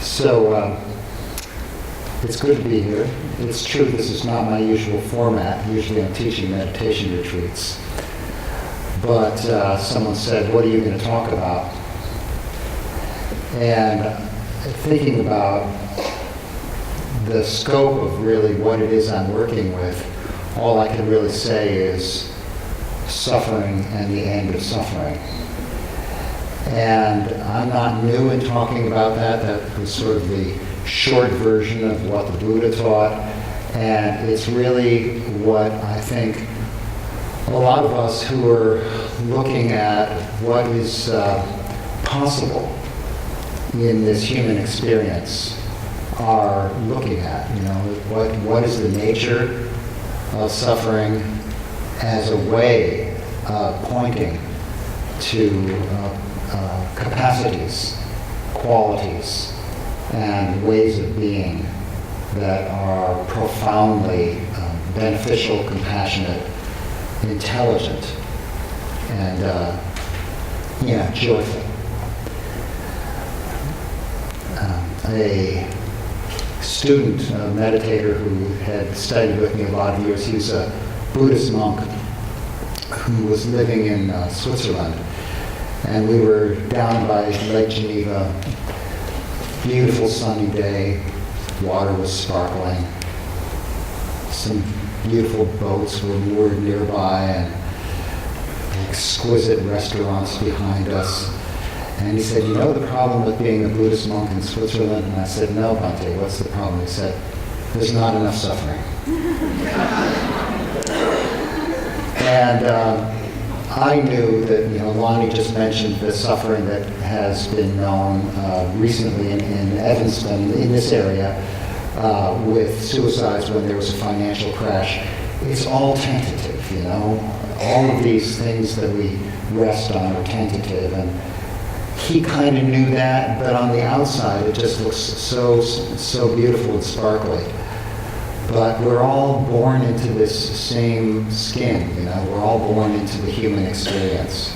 So it's good to be here. It's true this is not my usual format. Usually I'm teaching meditation retreats. But someone said, what are you going to talk about? And thinking about the scope of really what it is I'm working with, all I can really say is suffering and the end of suffering. And I'm not new in talking about that. That was sort of the short version of what the Buddha taught. And it's really what I think a lot of us who are looking at what is possible in this human experience are looking at. You know, what is the nature of suffering as a way of pointing to capacities, qualities, and ways of being that are profoundly beneficial, compassionate, intelligent, and joyful. A student, a meditator who had studied with me a lot of years, he was a Buddhist monk who was living in Switzerland. And we were down by Lake Geneva, beautiful sunny day, water was sparkling, some beautiful boats were moored nearby, and exquisite restaurants behind us. And he said, you know the problem with being a Buddhist monk in Switzerland? And I said, no, Bhante, what's the problem? He said, there's not enough suffering. And I knew that, Lonnie just mentioned the suffering that has been known recently in Evanston, in this area, with suicides when there was a financial crash. It's all tentative, All of these things that we rest on are tentative. And he kind of knew that, but on the outside it just looks so beautiful and sparkly. But we're all born into this same skin, We're all born into the human experience.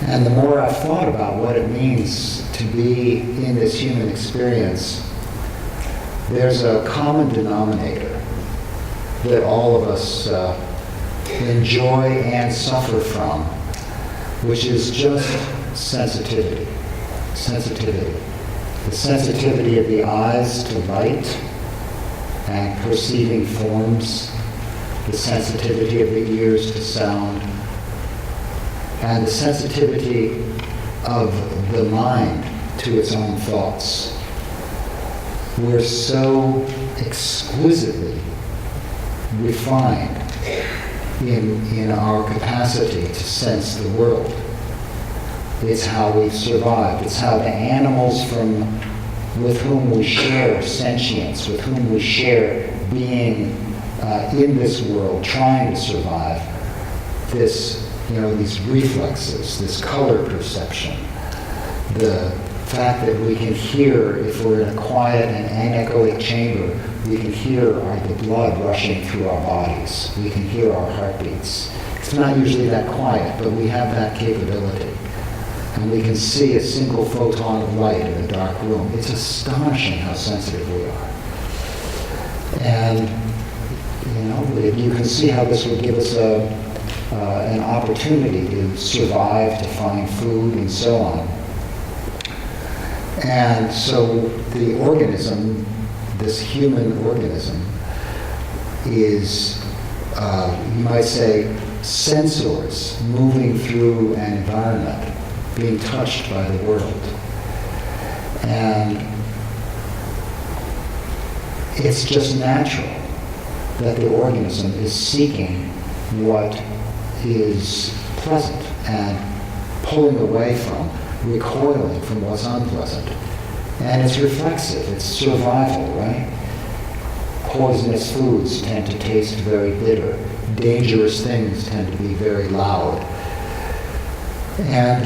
And the more I've thought about what it means to be in this human experience, there's a common denominator that all of us enjoy and suffer from, which is just sensitivity. Sensitivity. The sensitivity of the eyes to light and perceiving forms, the sensitivity of the ears to sound, and the sensitivity of the mind to its own thoughts. We're so exquisitely refined in our capacity to sense the world. It's how we've survived. It's how the animals with whom we share sentience, with whom we share being in this world, trying to survive, these reflexes, this color perception, the fact that we can hear, if we're in a quiet and anechoic chamber, we can hear the blood rushing through our bodies. We can hear our heartbeats. It's not usually that quiet, but we have that capability. And we can see a single photon of light in a dark room. It's astonishing how sensitive we are. And, you can see how this would give us an opportunity to survive, to find food, and so on. And so the organism, this human organism, is, you might say, sensors moving through an environment, being touched by the world. And it's just natural that the organism is seeking what is pleasant and pulling away from, recoiling from what's unpleasant. And it's reflexive, it's survival, right? Poisonous foods tend to taste very bitter. Dangerous things tend to be very loud. And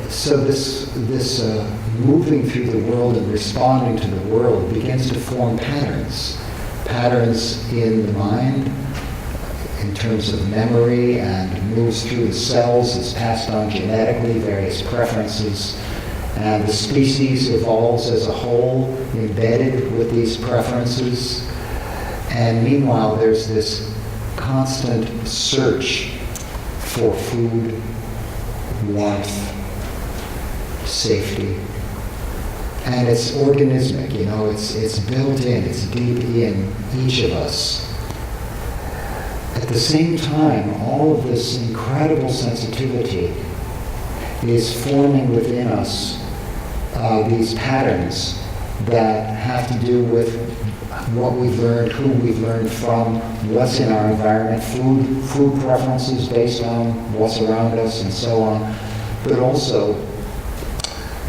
so this moving through the world and responding to the world begins to form patterns in the mind in terms of memory, and moves through the cells, is passed on genetically, various preferences, And the species evolves as a whole, embedded with these preferences. And meanwhile, there's this constant search for food, warmth, safety. And it's organismic, it's built in, it's deep in each of us. At the same time, all of this incredible sensitivity is forming within us these patterns that have to do with what we've learned, who we've learned from, what's in our environment, food preferences based on what's around us and so on, but also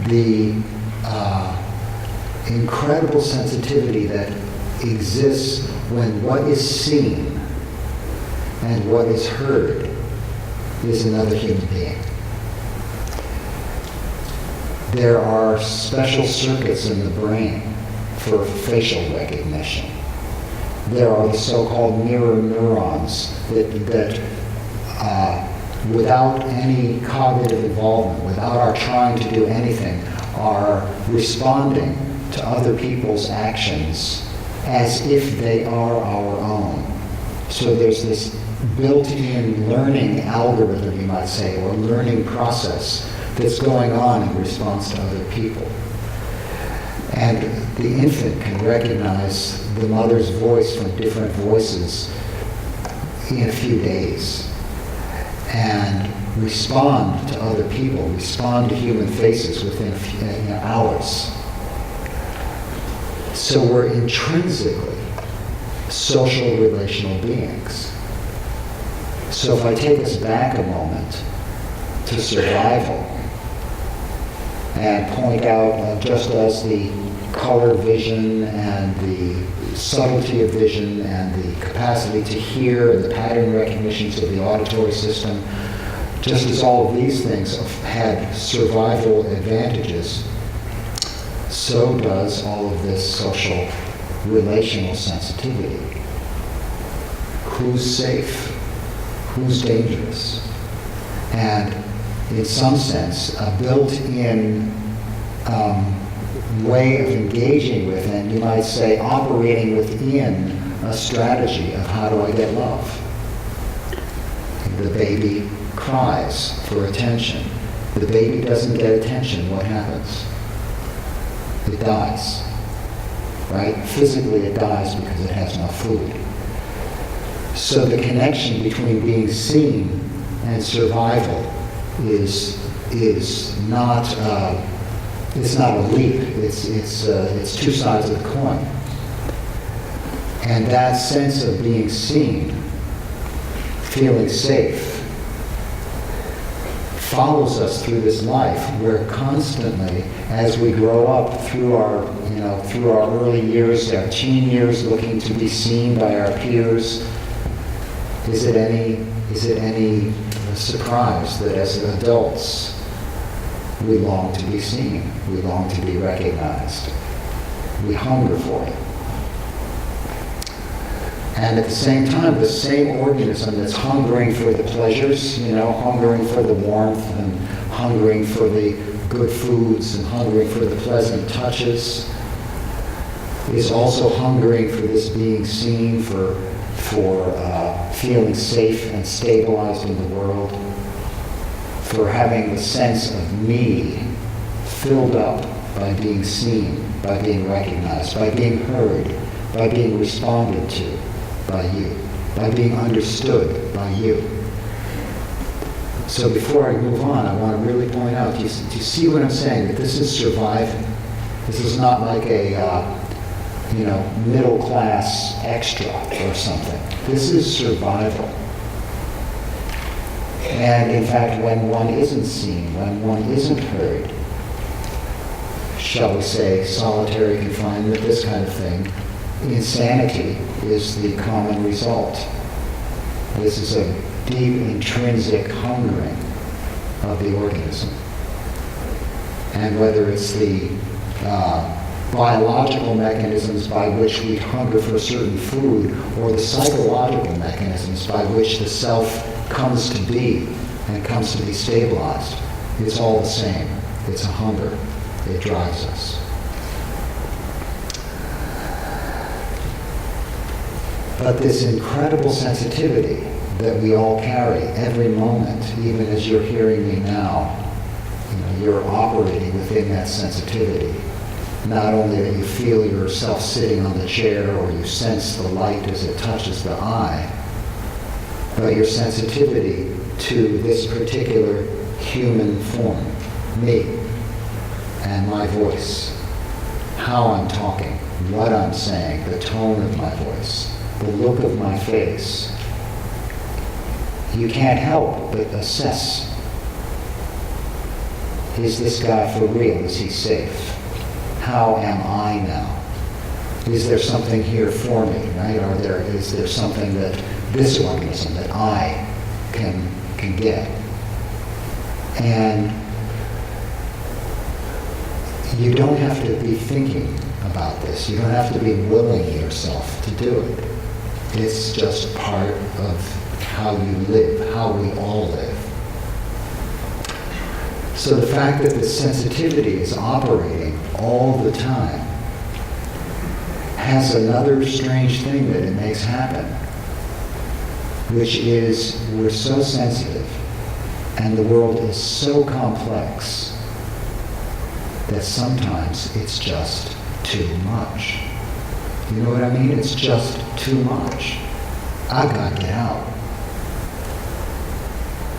the incredible sensitivity that exists when what is seen and what is heard is another human being. There are special circuits in the brain for facial recognition. There are the so-called mirror neurons that without any cognitive involvement, without our trying to do anything, are responding to other people's actions as if they are our own. So there's this built-in learning algorithm, you might say, or learning process that's going on in response to other people. And the infant can recognize the mother's voice from different voices in a few days and respond to other people, respond to human faces within hours. So we're intrinsically social relational beings. So if I take us back a moment to survival and point out just as the color vision and the subtlety of vision and the capacity to hear and the pattern recognitions of the auditory system, just as all of these things have had survival advantages, so does all of this social relational sensitivity. Who's safe? Who's dangerous? And in some sense, a built-in way of engaging with, and you might say operating within, a strategy of how do I get love. The baby cries for attention. The baby doesn't get attention, what happens? It dies, right? Physically it dies because it has no food. So the connection between being seen and survival is not it's not a leap. It's two sides of the coin. And that sense of being seen, feeling safe, follows us through this life where constantly, as we grow up through our early years, our teen years, looking to be seen by our peers, is it any surprise that as adults we long to be seen, we long to be recognized, we hunger for it. And at the same time, the same organism that's hungering for the pleasures, hungering for the warmth and hungering for the good foods and hungering for the pleasant touches, is also hungering for this being seen, for feeling safe and stabilized in the world, for having the sense of me filled up by being seen, by being recognized, by being heard, by being responded to by you, by being understood by you. So before I move on, I want to really point out, do you see what I'm saying? That this is surviving. This is not like a middle class extra or something. This is survival. And in fact, when one isn't seen, when one isn't heard, shall we say, solitary confinement, this kind of thing, insanity is the common result. This is a deep intrinsic hungering of the organism. And whether it's the biological mechanisms by which we hunger for certain food, or the psychological mechanisms by which the self comes to be and comes to be stabilized, it's all the same. It's a hunger. It drives us. But this incredible sensitivity that we all carry every moment, even as you're hearing me now, you're operating within that sensitivity. Not only that you feel yourself sitting on the chair or you sense the light as it touches the eye, but your sensitivity to this particular human form, me, and my voice, how I'm talking, what I'm saying, the tone of my voice, the look of my face. You can't help but assess. Is this guy for real? Is he safe? How am I now? Is there something here for me, right? Is there something that this organism, that I can get? And you don't have to be thinking about this. You don't have to be willing yourself to do it. It's just part of how you live, how we all live. So the fact that the sensitivity is operating all the time has another strange thing that it makes happen, which is we're so sensitive and the world is so complex that sometimes it's just too much. You know what I mean? It's just too much. I've got to get out.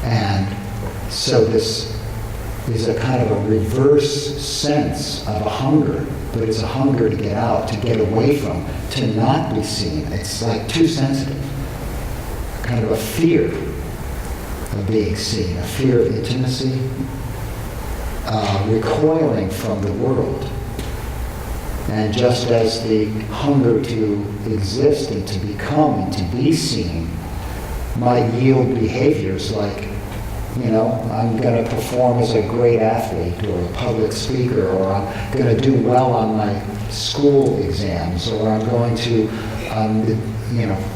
And so this is a kind of a reverse sense of a hunger, but it's a hunger to get out, to get away from, to not be seen. It's like too sensitive. Kind of a fear of being seen, a fear of intimacy, recoiling from the world. And just as the hunger to exist and to become and to be seen might yield behaviors like, I'm going to perform as a great athlete or a public speaker, or I'm going to do well on my school exams, or I'm going to,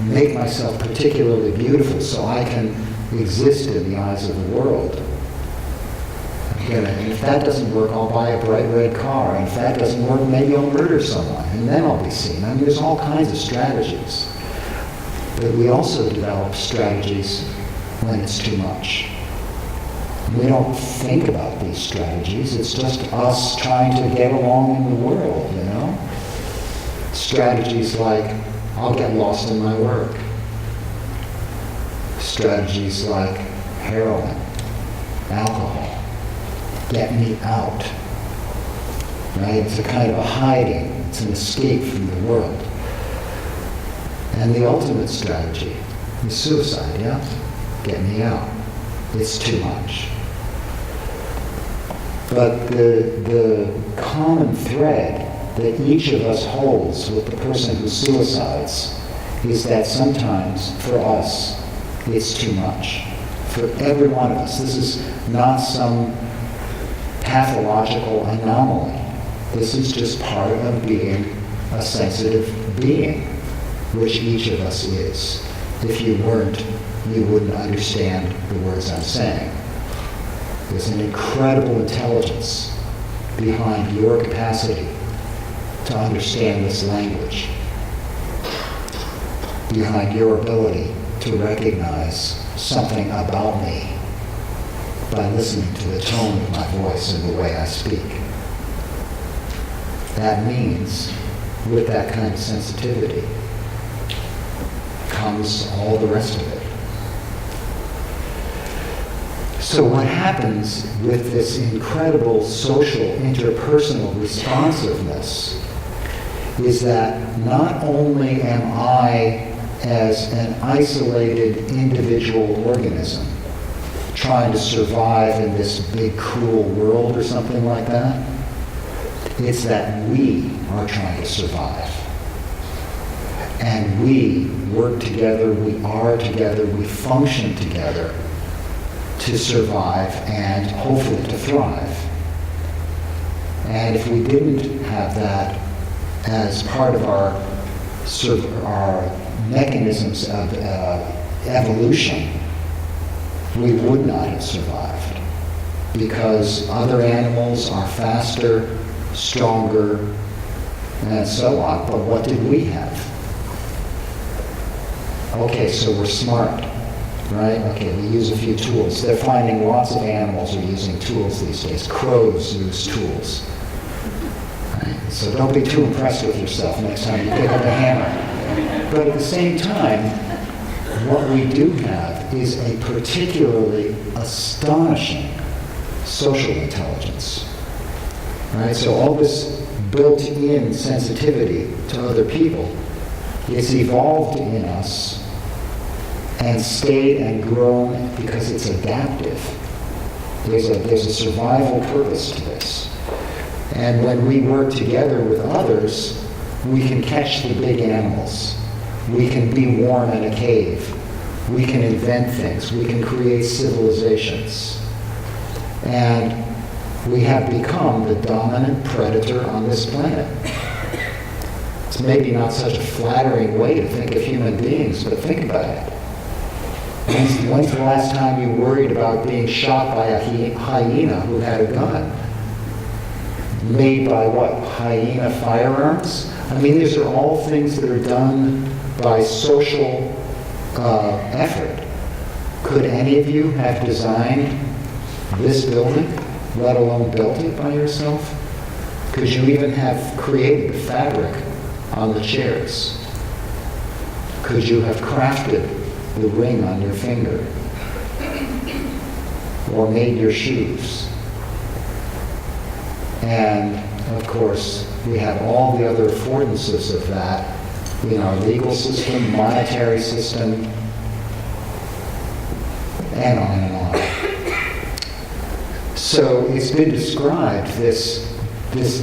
make myself particularly beautiful so I can exist in the eyes of the world. And if that doesn't work, I'll buy a bright red car. And if that doesn't work, maybe I'll murder someone, and then I'll be seen. I mean, there's all kinds of strategies. But we also develop strategies when it's too much. We don't think about these strategies. It's just us trying to get along in the world, Strategies like, I'll get lost in my work. Strategies like heroin, alcohol, get me out. Right? It's a kind of a hiding. It's an escape from the world. And the ultimate strategy is suicide, Get me out. It's too much. But the common thread that each of us holds with the person who suicides is that sometimes, for us, it's too much. For every one of us. This is not some pathological anomaly. This is just part of being a sensitive being, which each of us is. If you weren't, you wouldn't understand the words I'm saying. There's an incredible intelligence behind your capacity to understand this language, behind your ability to recognize something about me by listening to the tone of my voice and the way I speak. That means, with that kind of sensitivity, comes all the rest of it. So what happens with this incredible social interpersonal responsiveness is that not only am I, as an isolated individual organism, trying to survive in this big cruel world or something like that, it's that we are trying to survive. And we work together, we are together, we function together to survive and hopefully to thrive. And if we didn't have that as part of our mechanisms of evolution, we would not have survived. because other animals are faster, stronger, and so on. But what did we have? Okay, so we're smart, right? Okay, we use a few tools. They're finding lots of animals are using tools these days. Crows use tools. Right? So don't be too impressed with yourself next time you pick up a hammer. But at the same time, what we do have is a particularly astonishing social intelligence. Right? So all this built-in sensitivity to other people, it's evolved in us and stayed and grown because it's adaptive. There's a survival purpose to this. And when we work together with others, we can catch the big animals. We can be warm in a cave. We can invent things. We can create civilizations. And we have become the dominant predator on this planet. It's maybe not such a flattering way to think of human beings, but think about it. When's the last time you worried about being shot by a hyena who had a gun? Made by what? Hyena firearms? I mean, these are all things that are done by social effort. Could any of you have designed this building, let alone built it by yourself? Could you even have created the fabric on the chairs? Could you have crafted the ring on your finger? Or made your shoes? And of course, we have all the other affordances of that in our legal system, monetary system, and on and on. So it's been described, this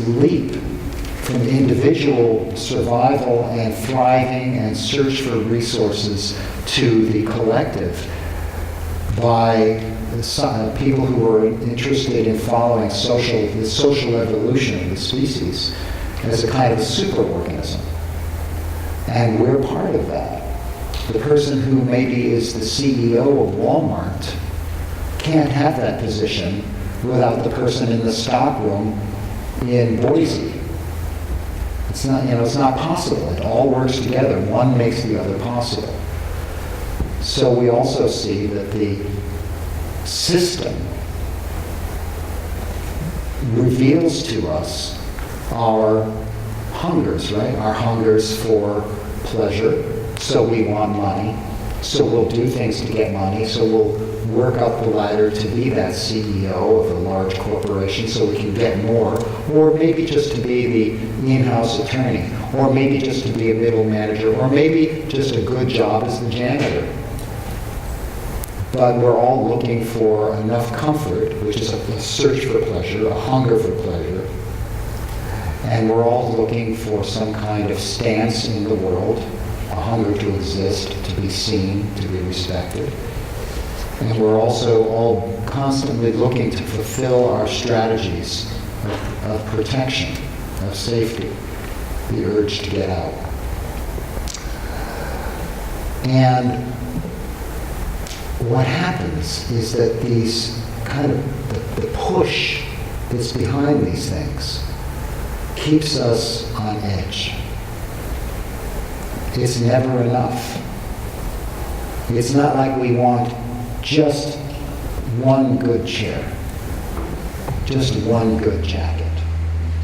leap from individual survival and thriving and search for resources to the collective by people who are interested in following the social evolution of the species as a kind of superorganism. And we're part of that. The person who maybe is the CEO of Walmart can't have that position without the person in the stockroom in Boise. It's not possible. It all works together. One makes the other possible. So we also see that the system reveals to us our hungers, right? Our hungers for pleasure. So we want money. So we'll do things to get money. So we'll work up the ladder to be that CEO of a large corporation so we can get more. Or maybe just to be the in-house attorney. Or maybe just to be a middle manager. Or maybe just a good job as the janitor. But we're all looking for enough comfort, which is a search for pleasure, a hunger for pleasure. And we're all looking for some kind of stance in the world, a hunger to exist, to be seen, to be respected. And we're also all constantly looking to fulfill our strategies of protection, of safety, the urge to get out. And what happens is that these kind of, the push that's behind these things keeps us on edge. It's never enough. It's not like we want just one good chair, just one good jacket.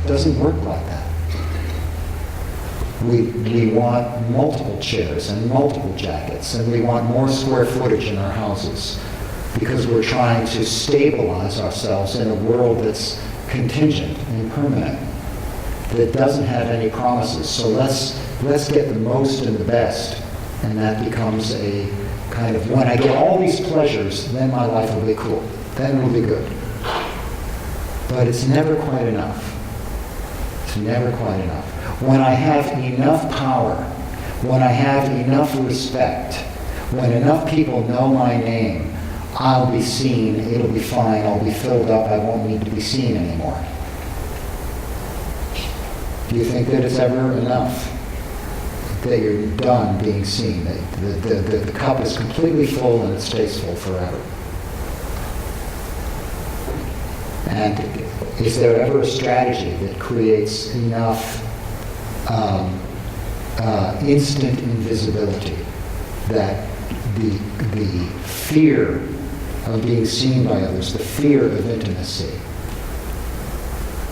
It doesn't work like that. We want multiple chairs and multiple jackets, and we want more square footage in our houses because we're trying to stabilize ourselves in a world that's contingent and permanent, that doesn't have any promises. So let's get the most and the best, and that becomes a kind of, when I get all these pleasures, then my life will be cool. Then it'll be good. But it's never quite enough. It's never quite enough. When I have enough power, when I have enough respect, when enough people know my name, I'll be seen, it'll be fine, I'll be filled up, I won't need to be seen anymore. Do you think that it's ever enough? That you're done being seen, that the cup is completely full and it stays full forever? And is there ever a strategy that creates enough instant invisibility that the fear of being seen by others, the fear of intimacy,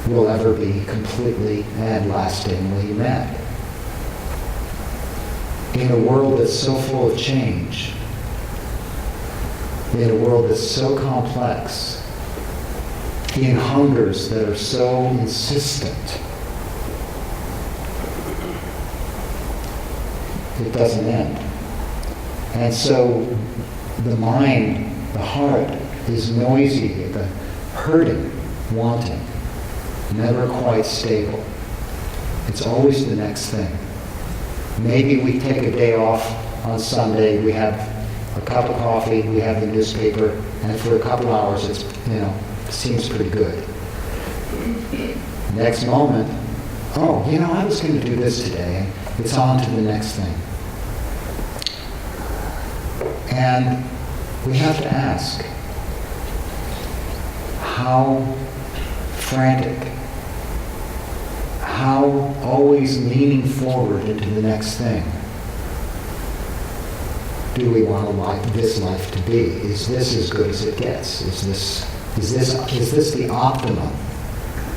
will ever be completely and lastingly met? In a world that's so full of change, in a world that's so complex, in hungers that are so insistent, it doesn't end. And so the mind, the heart, is noisy, the hurting, wanting, never quite stable. It's always the next thing. Maybe we take a day off on Sunday, we have a cup of coffee, we have the newspaper, and for a couple hours it's, seems pretty good. Next moment, oh, I was going to do this today. It's on to the next thing. And we have to ask, how frantic, how always leaning forward into the next thing do we want this life to be? Is this as good as it gets? Is this the optimum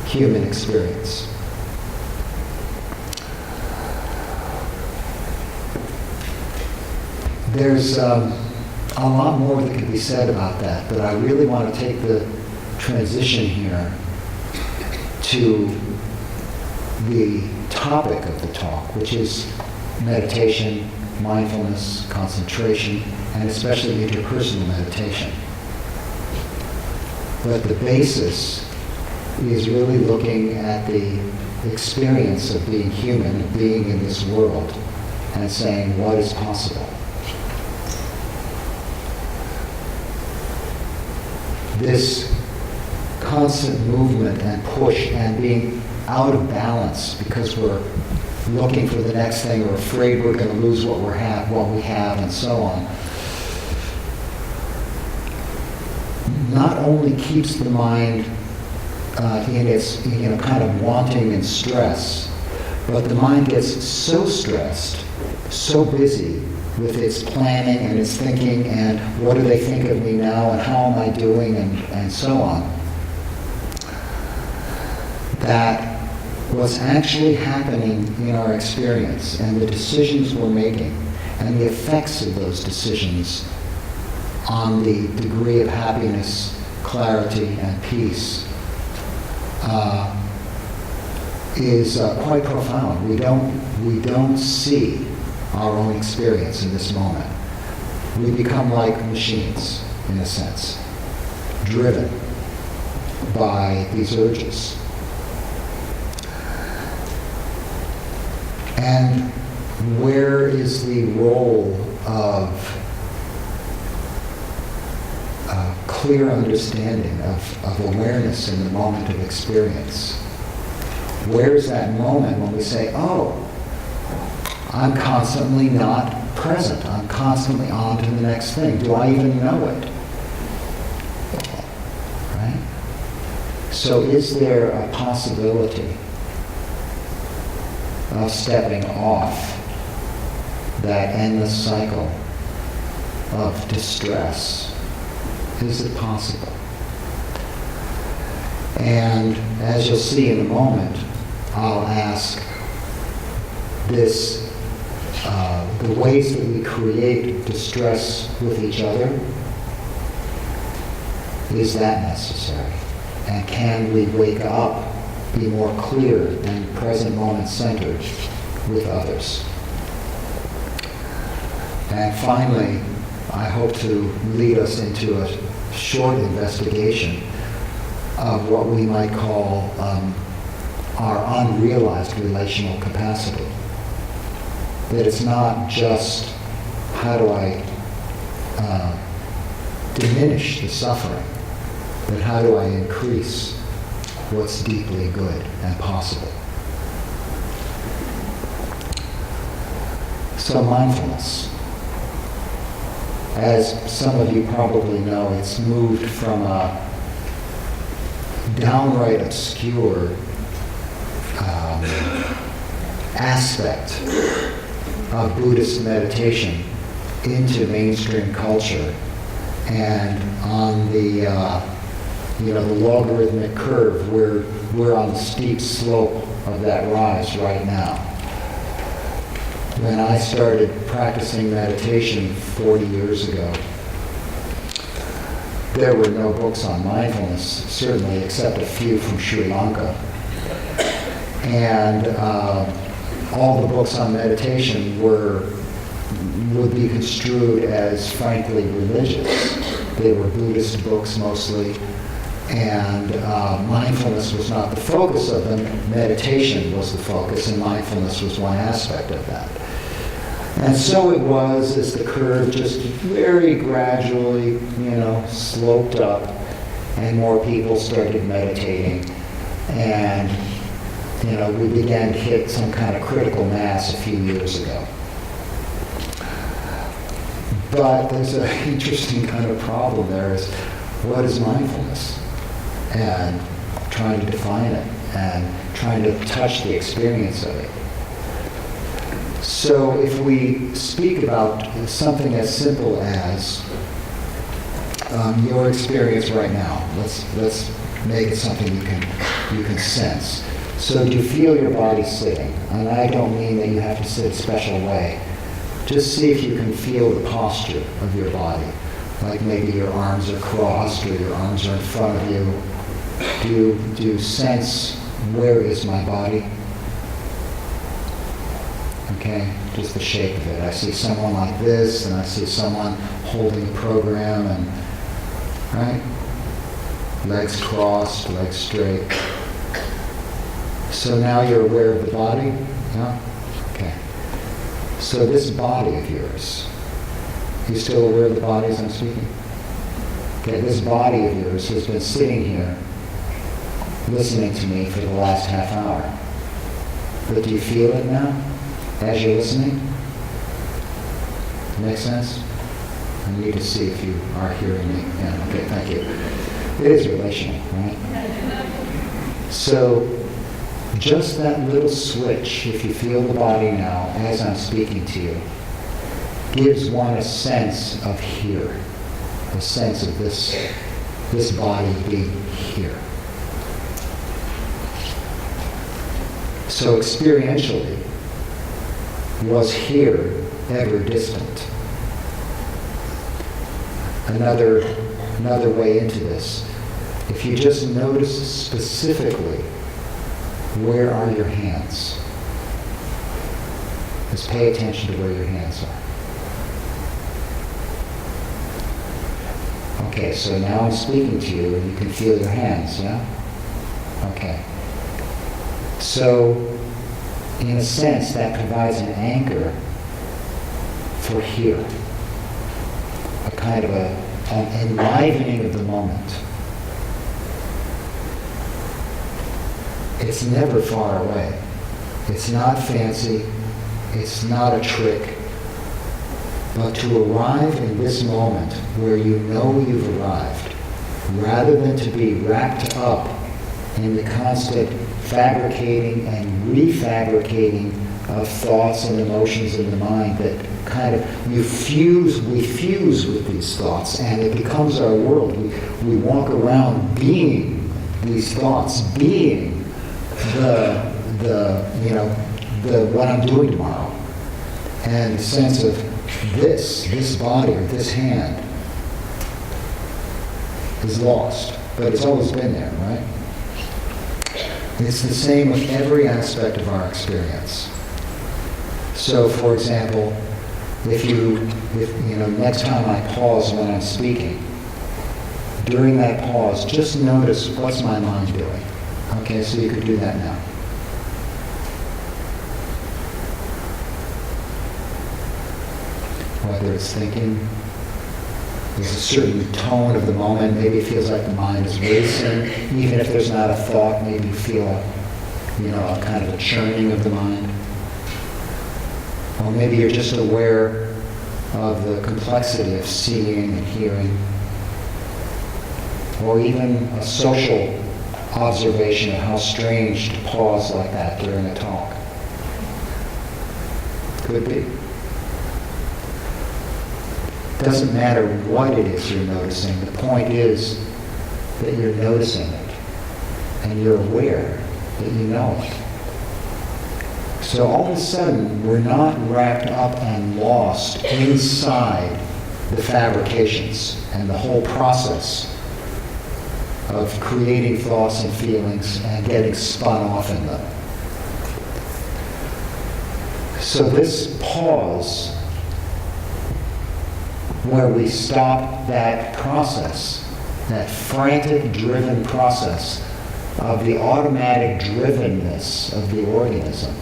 human experience? There's a lot more that could be said about that, but I really want to take the transition here to the topic of the talk, which is meditation, mindfulness, concentration, and especially interpersonal meditation. But the basis is really looking at the experience of being human, of being in this world, and saying, what is possible? This constant movement and push and being out of balance because we're looking for the next thing or afraid we're going to lose what we have, and so on, not only keeps the mind in its kind of wanting and stress, but the mind gets so stressed, so busy with its planning and its thinking and what do they think of me now and how am I doing and so on, that what's actually happening in our experience and the decisions we're making and the effects of those decisions on the degree of happiness, clarity, and peace is quite profound. We don't see our own experience in this moment. We become like machines, in a sense, driven by these urges. And where is the role of clear understanding of awareness in the moment of experience? Where is that moment when we say, oh, I'm constantly not present. I'm constantly on to the next thing. Do I even know it? Right? So is there a possibility of stepping off that endless cycle of distress? Is it possible? And as you'll see in a moment, I'll ask the ways that we create distress with each other, is that necessary? And can we wake up, be more clear and present moment centered with others? And finally, I hope to lead us into a short investigation of what we might call our unrealized relational capacity. That it's not just how do I diminish the suffering, but how do I increase what's deeply good and possible. So mindfulness, as some of you probably know, it's moved from downright obscure aspect of Buddhist meditation into mainstream culture, and on the the logarithmic curve, we're on the steep slope of that rise right now. When I started practicing meditation 40 years ago, there were no books on mindfulness, certainly, except a few from Sri Lanka. And all the books on meditation would be construed as frankly religious. They were Buddhist books mostly, and mindfulness was not the focus of them. Meditation was the focus, and mindfulness was one aspect of that. And so it was as the curve just very gradually, sloped up, and more people started meditating, and we began to hit some kind of critical mass a few years ago. But there's an interesting kind of problem there is, what is mindfulness? And trying to define it, and trying to touch the experience of it. So if we speak about something as simple as your experience right now, let's make it something you can sense. So do you feel your body sitting? And I don't mean that you have to sit a special way. Just see if you can feel the posture of your body. Like maybe your arms are crossed or your arms are in front of you. Do you sense, where is my body? Okay, just the shape of it. I see someone like this, and I see someone holding a program, and right? Legs crossed, legs straight. So now you're aware of the body? Yeah? Okay. So this body of yours, you still aware of the body as I'm speaking? Okay, this body of yours has been sitting here listening to me for the last half hour. But do you feel it now as you're listening? Make sense? I need to see if you are hearing me. Yeah, okay, thank you. It is relational, right? So just that little switch, if you feel the body now as I'm speaking to you, gives one a sense of here, a sense of this body being here. So experientially, was here ever distant? Another way into this, if you just notice specifically, where are your hands? Just pay attention to where your hands are. Okay, so now I'm speaking to you and you can feel your hands, yeah? Okay. So, in a sense, that provides an anchor for here. A kind of an enlivening of the moment. It's never far away. It's not fancy. It's not a trick. But to arrive in this moment where you know you've arrived, rather than to be wrapped up in the constant fabricating and refabricating of thoughts and emotions in the mind that kind of we fuse with these thoughts, and it becomes our world. We walk around being these thoughts, being the what I'm doing tomorrow, and the sense of this body or this hand is lost, but it's always been there, right? It's the same with every aspect of our experience. So, for example, if next time I pause when I'm speaking, during that pause, just notice what's my mind doing. Okay, so you could do that now. Whether it's thinking, there's a certain tone of the moment, maybe it feels like the mind is racing, even if there's not a thought, maybe you feel a kind of a churning of the mind. Or maybe you're just aware of the complexity of seeing and hearing. Or even a social observation of how strange to pause like that during a talk? Could be. Doesn't matter what it is you're noticing. The point is that you're noticing it and you're aware that you know it. So all of a sudden, we're not wrapped up and lost inside the fabrications and the whole process of creating thoughts and feelings and getting spun off in them. So this pause, where we stop that process, that frantic driven process of the automatic drivenness of the organism,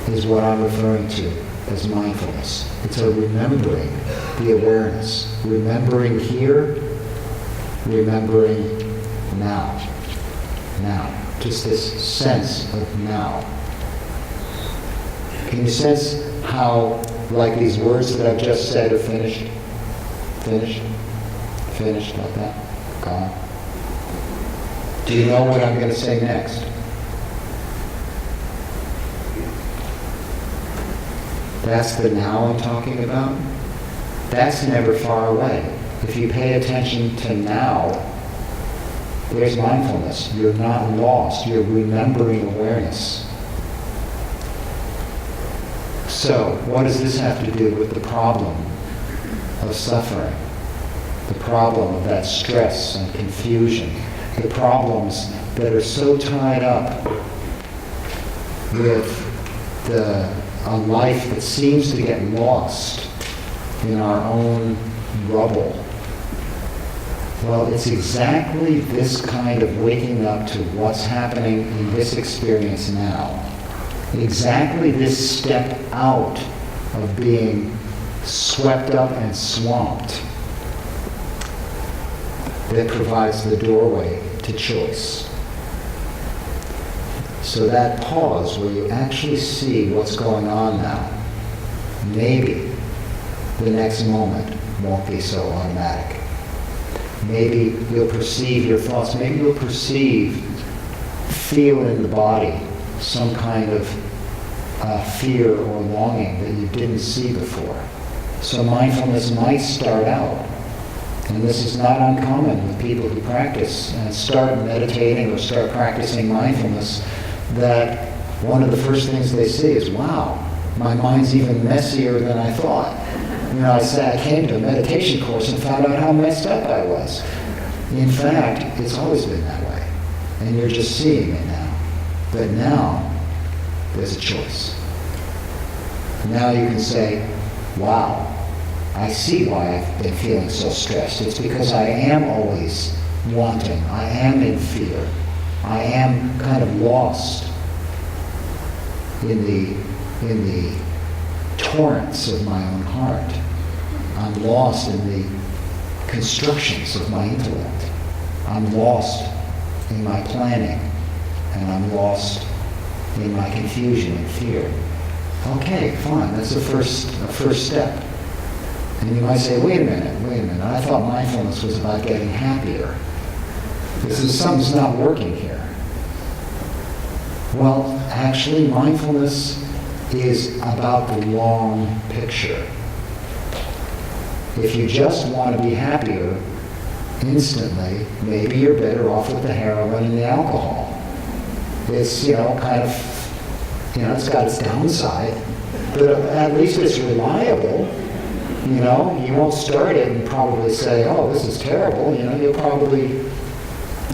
is what I'm referring to as mindfulness. It's a remembering the awareness, remembering here, remembering now, just this sense of now. Can you sense how, like these words that I've just said are finished, like that, gone? Do you know what I'm going to say next? That's the now I'm talking about. That's never far away. If you pay attention to now, there's mindfulness. You're not lost. You're remembering awareness. So, what does this have to do with the problem of suffering? The problem of that stress and confusion? The problems that are so tied up with a life that seems to get lost in our own rubble. Well, it's exactly this kind of waking up to what's happening in this experience now. Exactly this step out of being swept up and swamped that provides the doorway to choice. So that pause where you actually see what's going on now, maybe the next moment won't be so automatic. Maybe you'll perceive your thoughts, maybe you'll feel in the body some kind of fear or longing that you didn't see before. So mindfulness might start out, and this is not uncommon with people who practice and start meditating or start practicing mindfulness, that one of the first things they see is, wow, my mind's even messier than I thought. You know, I came to a meditation course and found out how messed up I was. In fact, it's always been that way. And you're just seeing it now. But now, there's a choice. Now you can say, wow, I see why I've been feeling so stressed. It's because I am always wanting. I am in fear. I am kind of lost in the torrents of my own heart. I'm lost in the constructions of my intellect. I'm lost in my planning, and I'm lost in my confusion and fear. Okay, fine, that's a first step. And you might say, wait a minute, I thought mindfulness was about getting happier. Something's not working here. Well, actually, mindfulness is about the long picture. If you just want to be happier instantly, maybe you're better off with the heroin and the alcohol. It's, it's got its downside, but at least it's reliable. You won't start it and probably say, oh, this is terrible. You'll probably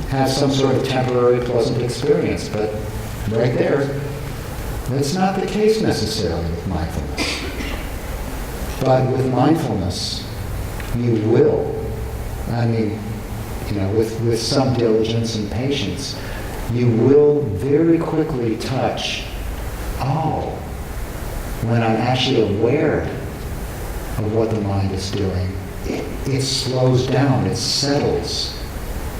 have some sort of temporary pleasant experience, but right there, that's not the case necessarily with mindfulness. But with mindfulness, you will, with some diligence and patience, you will very quickly touch, when I'm actually aware of what the mind is doing, it slows down, it settles.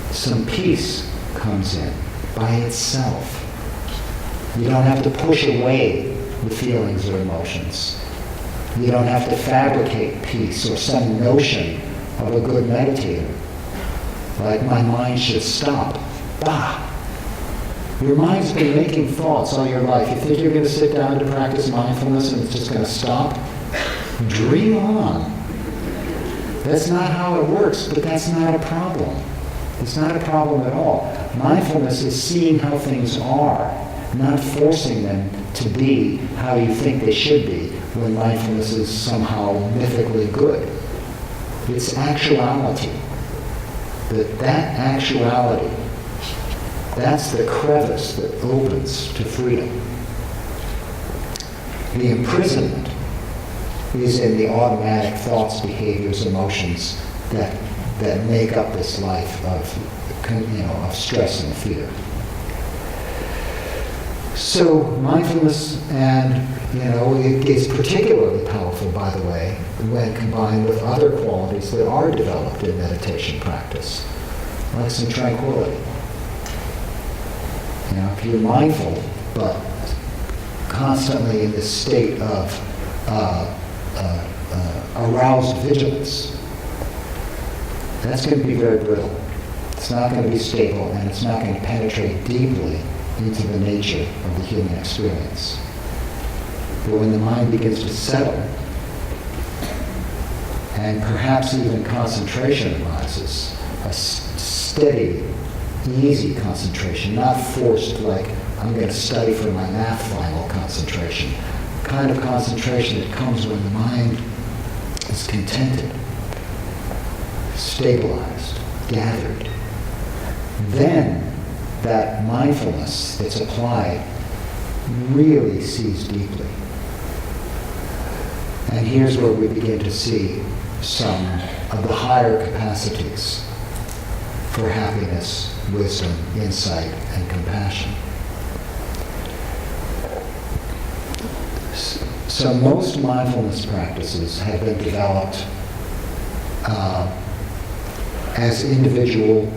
Some peace comes in by itself. You don't have to push away the feelings or emotions. You don't have to fabricate peace or some notion of a good meditator. Like, my mind should stop Bah! Your mind's been making thoughts all your life. You think you're going to sit down to practice mindfulness and it's just going to stop? Dream on. That's not how it works, but that's not a problem. It's not a problem at all. Mindfulness is seeing how things are, not forcing them to be how you think they should be when mindfulness is somehow mythically good. It's actuality. That actuality, that's the crevice that opens to freedom. The imprisonment is in the automatic thoughts, behaviors, emotions that make up this life of stress and fear. So mindfulness, and it is particularly powerful, by the way, when combined with other qualities that are developed in meditation practice, like some tranquility. If you're mindful, but constantly in this state of aroused vigilance, that's going to be very brittle. It's not going to be stable, and it's not going to penetrate deeply into the nature of the human experience. But when the mind begins to settle, and perhaps even concentration arises, a steady, easy concentration, not forced like I'm going to study for my math final concentration, kind of concentration that comes when the mind is contented, stabilized, gathered. Then that mindfulness that's applied really sees deeply. And here's where we begin to see some of the higher capacities for happiness, wisdom, insight, and compassion. So most mindfulness practices have been developed as individual,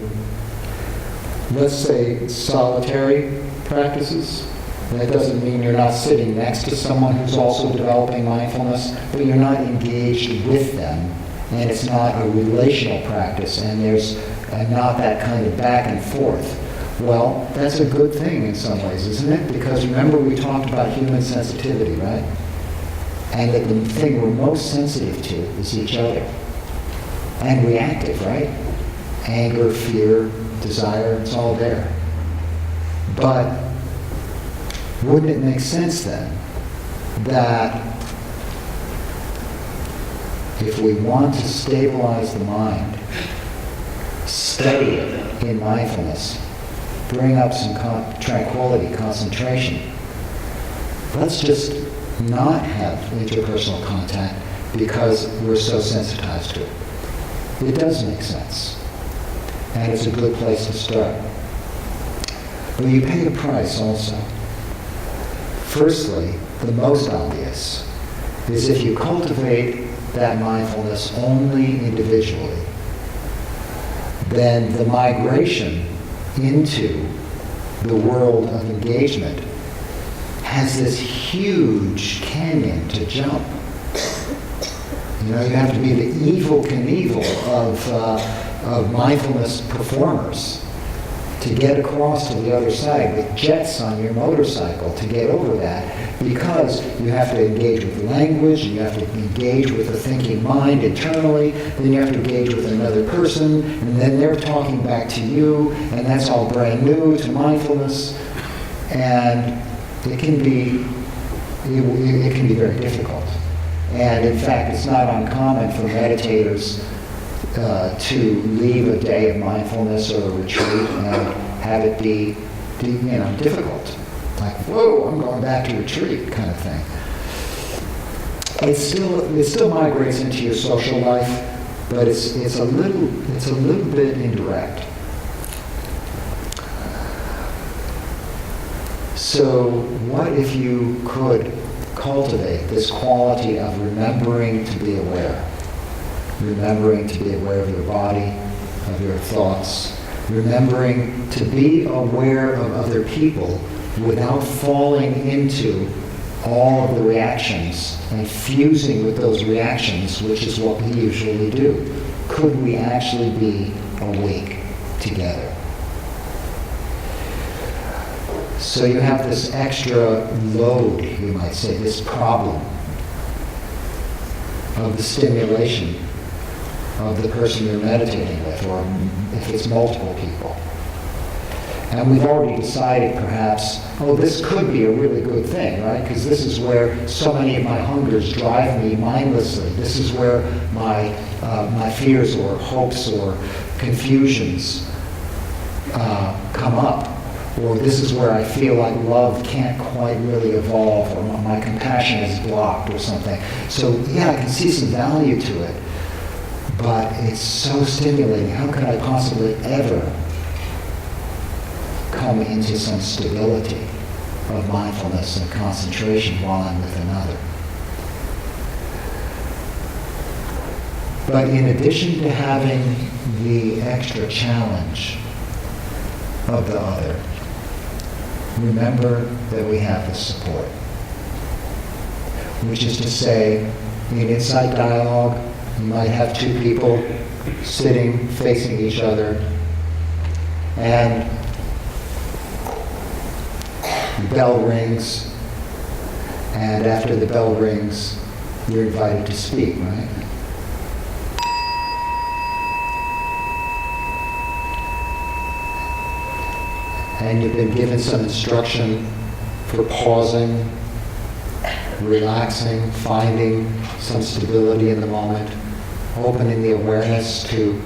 let's say, solitary practices. That doesn't mean you're not sitting next to someone who's also developing mindfulness, but you're not engaged with them, and it's not a relational practice, and there's not that kind of back and forth. Well, that's a good thing in some ways, isn't it? Because remember we talked about human sensitivity, right? And that the thing we're most sensitive to is each other. And reactive, right? Anger, fear, desire, it's all there. But wouldn't it make sense then that if we want to stabilize the mind, study it in mindfulness, bring up some tranquility, concentration, let's just not have interpersonal contact because we're so sensitized to it. It does make sense. And it's a good place to start. But you pay a price also. Firstly, the most obvious is if you cultivate that mindfulness only individually, then the migration into the world of engagement has this huge canyon to jump. You have to be the Evel Knievel of mindfulness performers to get across to the other side with jets on your motorcycle to get over that, because you have to engage with language, and you have to engage with the thinking mind internally, then you have to engage with another person, and then they're talking back to you, and that's all brand new to mindfulness, and it can be very difficult. And in fact, it's not uncommon for meditators to leave a day of mindfulness or a retreat and have it be difficult. Like, whoa, I'm going back to retreat kind of thing. It still migrates into your social life, but it's a little bit indirect. So what if you could cultivate this quality of remembering to be aware? Remembering to be aware of your body, of your thoughts, remembering to be aware of other people without falling into all of the reactions and fusing with those reactions, which is what we usually do. Could we actually be awake together? So you have this extra load, you might say, this problem of the stimulation of the person you're meditating with, or if it's multiple people. And we've already decided perhaps, oh, this could be a really good thing, right? Because this is where so many of my hungers drive me mindlessly. This is where my fears or hopes or confusions come up. Or this is where I feel like love can't quite really evolve, or my compassion is blocked or something. So yeah, I can see some value to it, but it's so stimulating. How could I possibly ever come into some stability of mindfulness and concentration while I'm with another? But in addition to having the extra challenge of the other, remember that we have the support. Which is to say, in insight dialogue, you might have two people sitting facing each other, and the bell rings, and after the bell rings, you're invited to speak, right? And you've been given some instruction for pausing, relaxing, finding some stability in the moment, opening the awareness to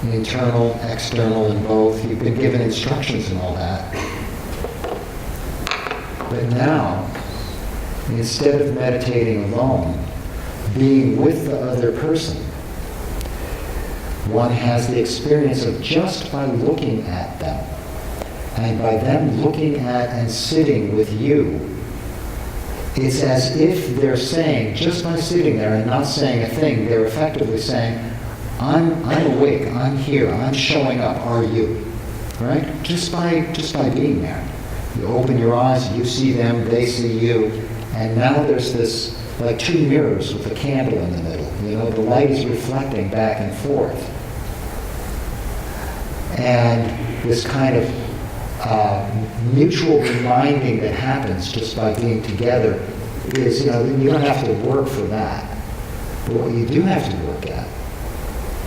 internal, external, and both. You've been given instructions and all that. But now, instead of meditating alone, being with the other person, one has the experience of just by looking at them, and by them looking at and sitting with you, it's as if they're saying, just by sitting there and not saying a thing, they're effectively saying, I'm awake, I'm here, I'm showing up, are you? Right? Just by being there. You open your eyes, you see them, they see you, and now there's this, like two mirrors with a candle in the middle. You know, the light is reflecting back and forth. And this kind of mutual reminding that happens just by being together is, you don't have to work for that. But what you do have to work at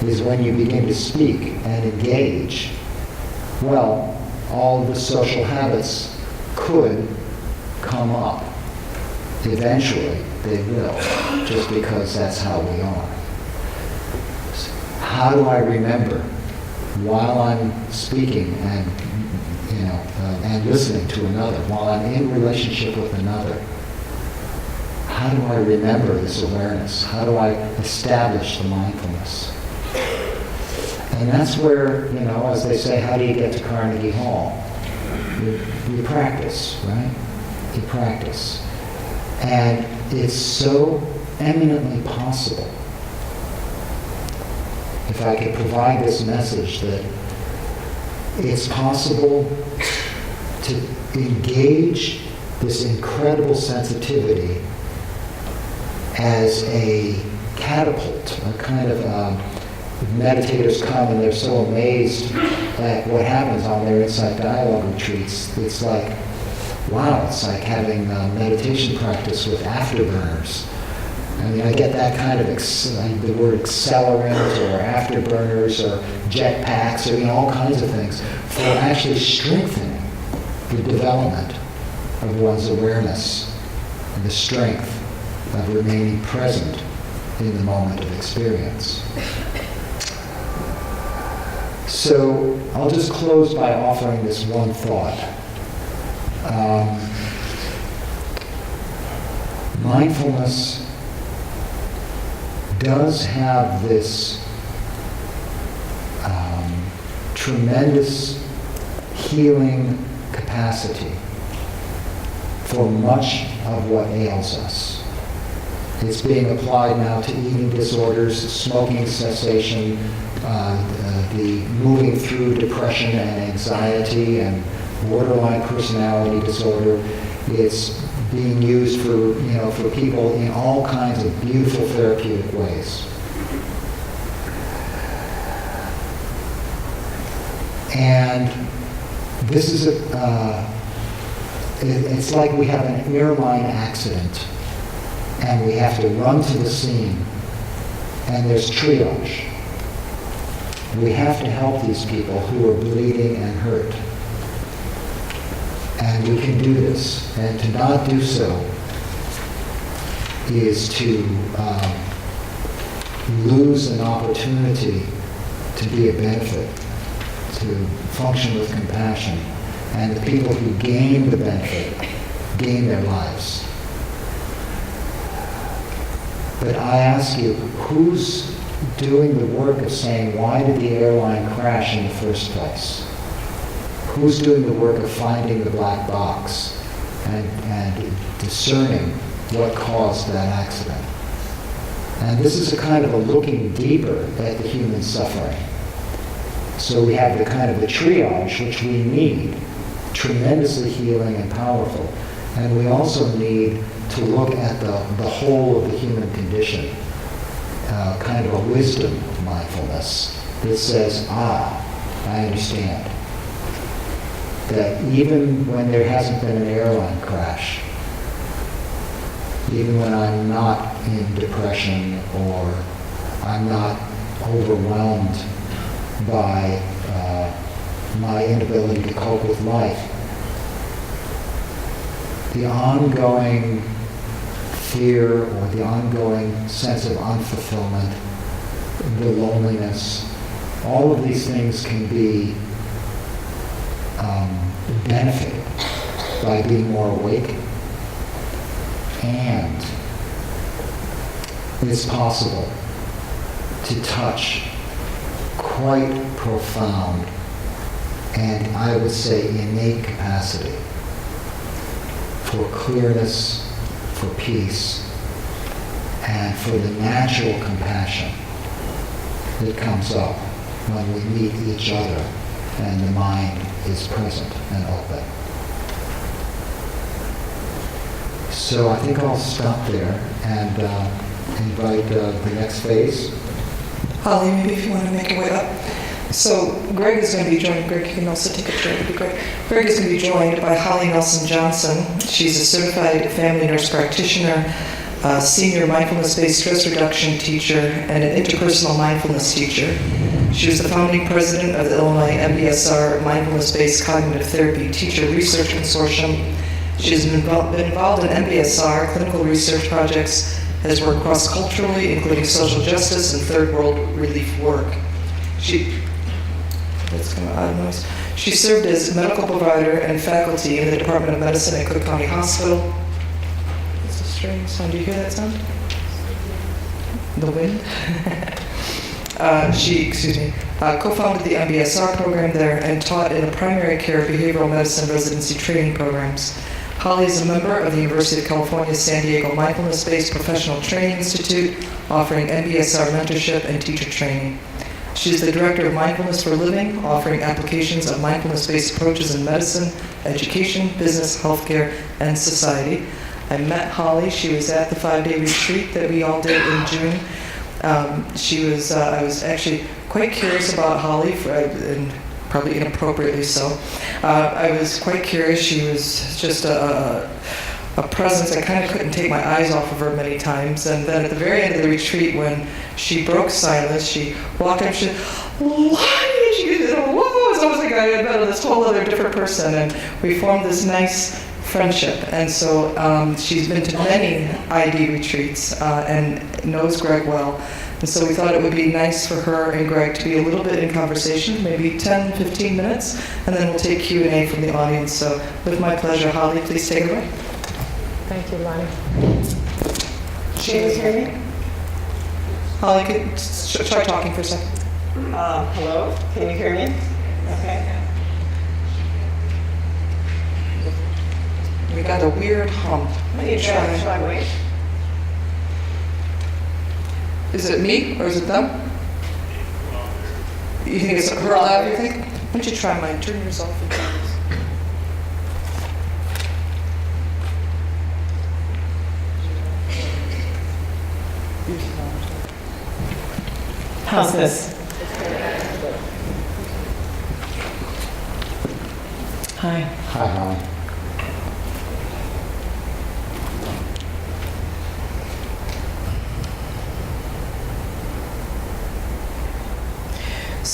is when you begin to speak and engage, well, all of the social habits could come up. Eventually, they will, just because that's how we are. How do I remember while I'm speaking and and listening to another, while I'm in relationship with another? How do I remember this awareness? How do I establish the mindfulness? And that's where, as they say, how do you get to Carnegie Hall? You practice, right? You practice. And it's so eminently possible, if I could provide this message, that it's possible to engage this incredible sensitivity as a catapult, a kind of meditators come and they're so amazed at what happens on their insight dialogue retreats. It's like, wow, it's like having meditation practice with afterburners. I mean, I get that kind of, the word accelerant or afterburners or jetpacks or all kinds of things for actually strengthening the development of one's awareness and the strength of remaining present in the moment of experience. So I'll just close by offering this one thought. Mindfulness does have this tremendous healing capacity for much of what ails us. It's being applied now to eating disorders, smoking cessation, the moving through depression and anxiety and borderline personality disorder. It's being used for people in all kinds of beautiful therapeutic ways. And this is It's like we have an airline accident, and we have to run to the scene, and there's triage. We have to help these people who are bleeding and hurt. And we can do this. And to not do so is to lose an opportunity to be a benefit, to function with compassion. And the people who gain the benefit gain their lives. But I ask you, who's doing the work of saying, why did the airline crash in the first place? Who's doing the work of finding the black box and discerning what caused that accident? And this is a kind of a looking deeper at the human suffering. So we have the kind of the triage, which we need, tremendously healing and powerful. And we also need to look at the whole of the human condition, kind of a wisdom mindfulness that says, I understand that even when there hasn't been an airline crash, even when I'm not in depression or I'm not overwhelmed by my inability to cope with life, the ongoing fear or the ongoing sense of unfulfillment, the loneliness, all of these things can be benefited by being more awake. And it's possible to touch quite profound and I would say innate capacity for clearness, for peace, and for the natural compassion that comes up when we meet each other and the mind is present and open. So I think I'll stop there and invite the next phase. Holly, maybe if you want to make your way up. So Greg is going to be joined. Greg, you can also take a chair. It'd be great. Greg is going to be joined by Holly Nelson-Johnson. She's a certified family nurse practitioner, a senior mindfulness-based stress reduction teacher, and an interpersonal mindfulness teacher. She was the founding president of the Illinois MBSR Mindfulness-Based Cognitive Therapy Teacher Research Consortium. She has been involved in MBSR clinical research projects, has worked cross-culturally, including social justice and third world relief work. She served as medical provider and faculty in the Department of Medicine at Cook County Hospital. It's a strange sound. Do you hear that sound? The wind? She co-founded the MBSR program there and taught in the primary care behavioral medicine residency training programs. Holly is a member of the University of California San Diego Mindfulness-Based Professional Training Institute, offering MBSR mentorship and teacher training. She is the director of Mindfulness for Living, offering applications of mindfulness-based approaches in medicine, education, business, healthcare, and society. I met Holly. She was at the 5-day retreat that we all did in June. I was actually quite curious about Holly, and probably inappropriately so. I was quite curious. She was just a presence. I kind of couldn't take my eyes off of her many times. And then at the very end of the retreat, when she broke silence, she walked up, she said, "Lonnie!" She said, "Whoa!" It's almost like I had met this whole other different person. And we formed this nice friendship. And so she's been to many ID retreats and knows Greg well. And so we thought it would be nice for her and Greg to be a little bit in conversation, maybe 10, 15 minutes, and then we'll take Q&A from the audience. So with my pleasure, Holly, please take it away. Thank you, Lonnie. Can you hear me? Holly, try talking for a second. Hello, can you hear me? Okay. We got a weird hump. Let me try. Shall I wait? Is it me or is it them? You think it's her loud, you think? Why don't you try mine? Turn yours off and try this. How's this? Hi. Hi, Holly.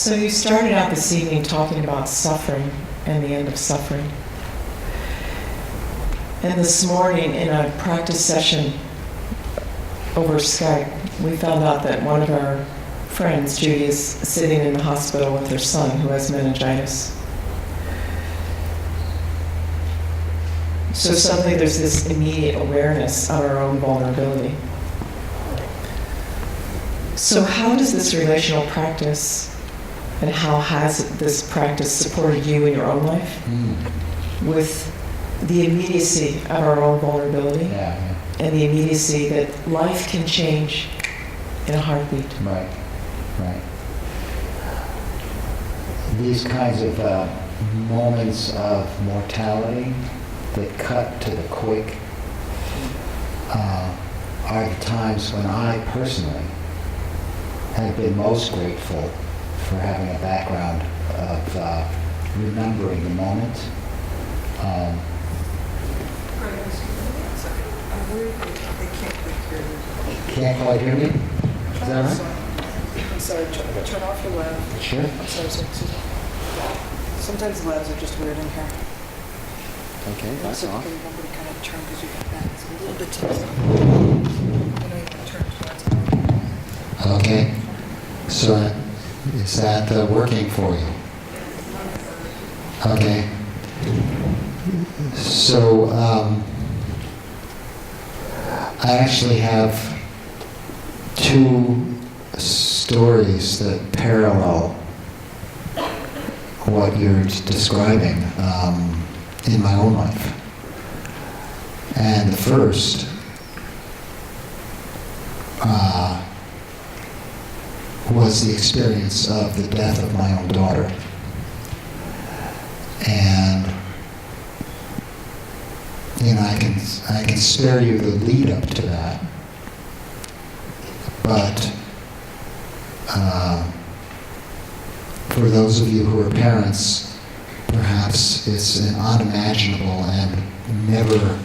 So you started out this evening talking about suffering and the end of suffering. And this morning in a practice session over Skype, we found out that one of our friends, Judy, is sitting in the hospital with her son who has meningitis. So suddenly there's this immediate awareness of our own vulnerability. So how does this relational practice, and how has this practice supported you in your own life with the immediacy of our own vulnerability and the immediacy that life can change in a heartbeat? Right. These kinds of moments of mortality that cut to the quick are the times when I personally have been most grateful for having a background of remembering the moment. Can't quite hear me? Is that right? I'm sorry, turn off your lab. Sure. I'm sorry, excuse me. Sometimes labs are just weird in here. Okay, that's So off. you can remember to kind of turn because you got that. It's a little bit too. You know, you can turn towards it. Okay. So is that working for you? Okay. So I actually have two stories that parallel what you're describing in my own life. And the first was the experience of the death of my own daughter. And you know, I can spare you the lead up to that, but for those of you who are parents, perhaps it's an unimaginable and never,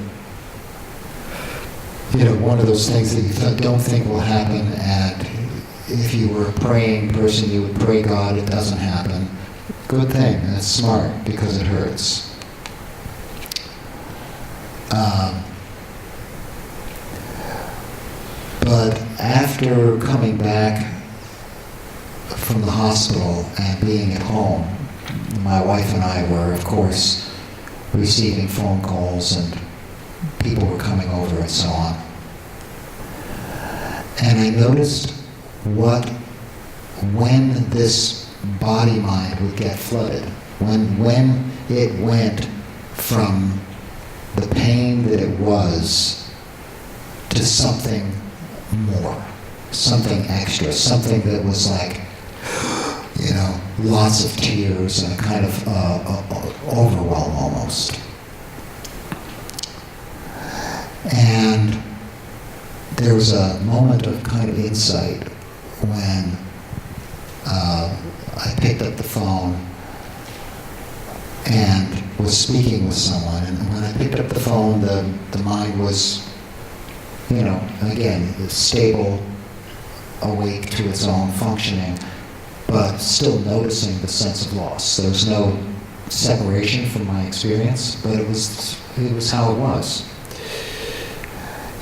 one of those things that you don't think will happen, and if you were a praying person, you would pray God it doesn't happen. Good thing, that's smart, because it hurts. But after coming back from the hospital and being at home, my wife and I were, of course, receiving phone calls and people were coming over and so on. And I noticed when this body-mind would get flooded, when it went from the pain that it was to something more, something extra, something that was like, lots of tears and a kind of overwhelm almost. And there was a moment of kind of insight when I picked up the phone and was speaking with someone. And when I picked up the phone, the mind was, again, stable, awake to its own functioning, but still noticing the sense of loss. There was no separation from my experience, but it was how it was.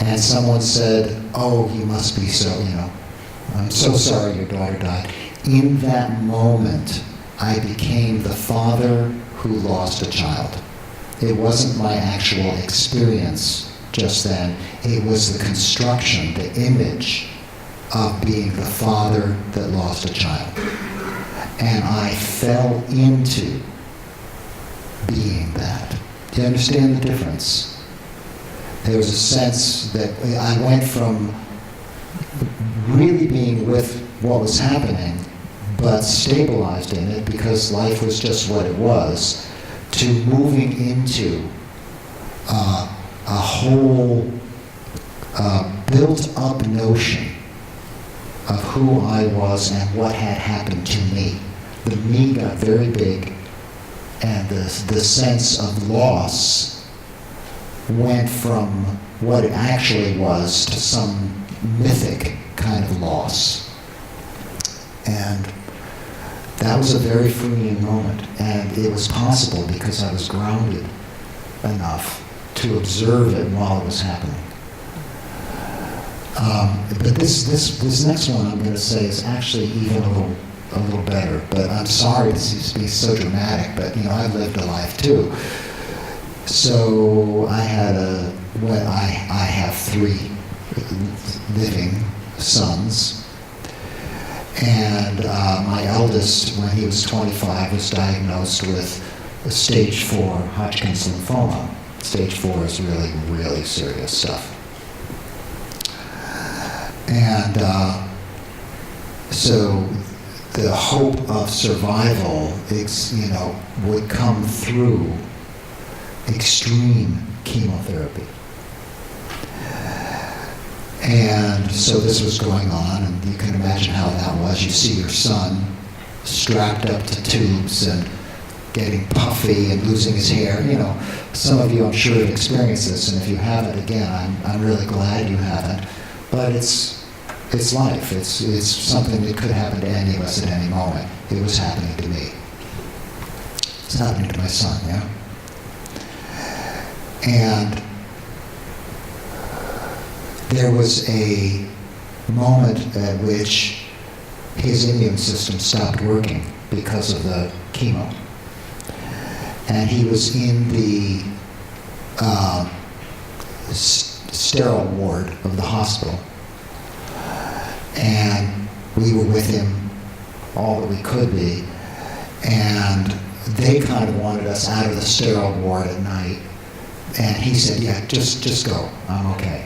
And someone said, "Oh, you must be so, I'm so sorry your daughter died." In that moment, I became the father who lost a child. It wasn't my actual experience just then. It was the construction, the image of being the father that lost a child. And I fell into being that. Do you understand the difference? There was a sense that I went from really being with what was happening, but stabilized in it because life was just what it was, to moving into a whole built-up notion of who I was and what had happened to me. The me got very big, and the sense of loss went from what it actually was to some mythic kind of loss. And That was a very freeing moment, and it was possible because I was grounded enough to observe it while it was happening. But this next one I'm going to say is actually even a little better. But I'm sorry to be so dramatic, but I've lived a life too. So I have 3 living sons, and my eldest, when he was 25, was diagnosed with stage 4 Hodgkin's lymphoma. Stage 4 is really, really serious stuff. And so the hope of survival would come through extreme chemotherapy. And so this was going on, and you can imagine how that was. You see your son strapped up to tubes and getting puffy and losing his hair. Some of you I'm sure have experienced this, and if you haven't, again, I'm really glad you haven't. But it's life. It's something that could happen to any of us at any moment. It was happening to me. It's happening to my son, yeah? And there was a moment at which his immune system stopped working because of the chemo. And he was in the sterile ward of the hospital. And we were with him all that we could be. And they kind of wanted us out of the sterile ward at night. And he said, yeah, just go. I'm okay.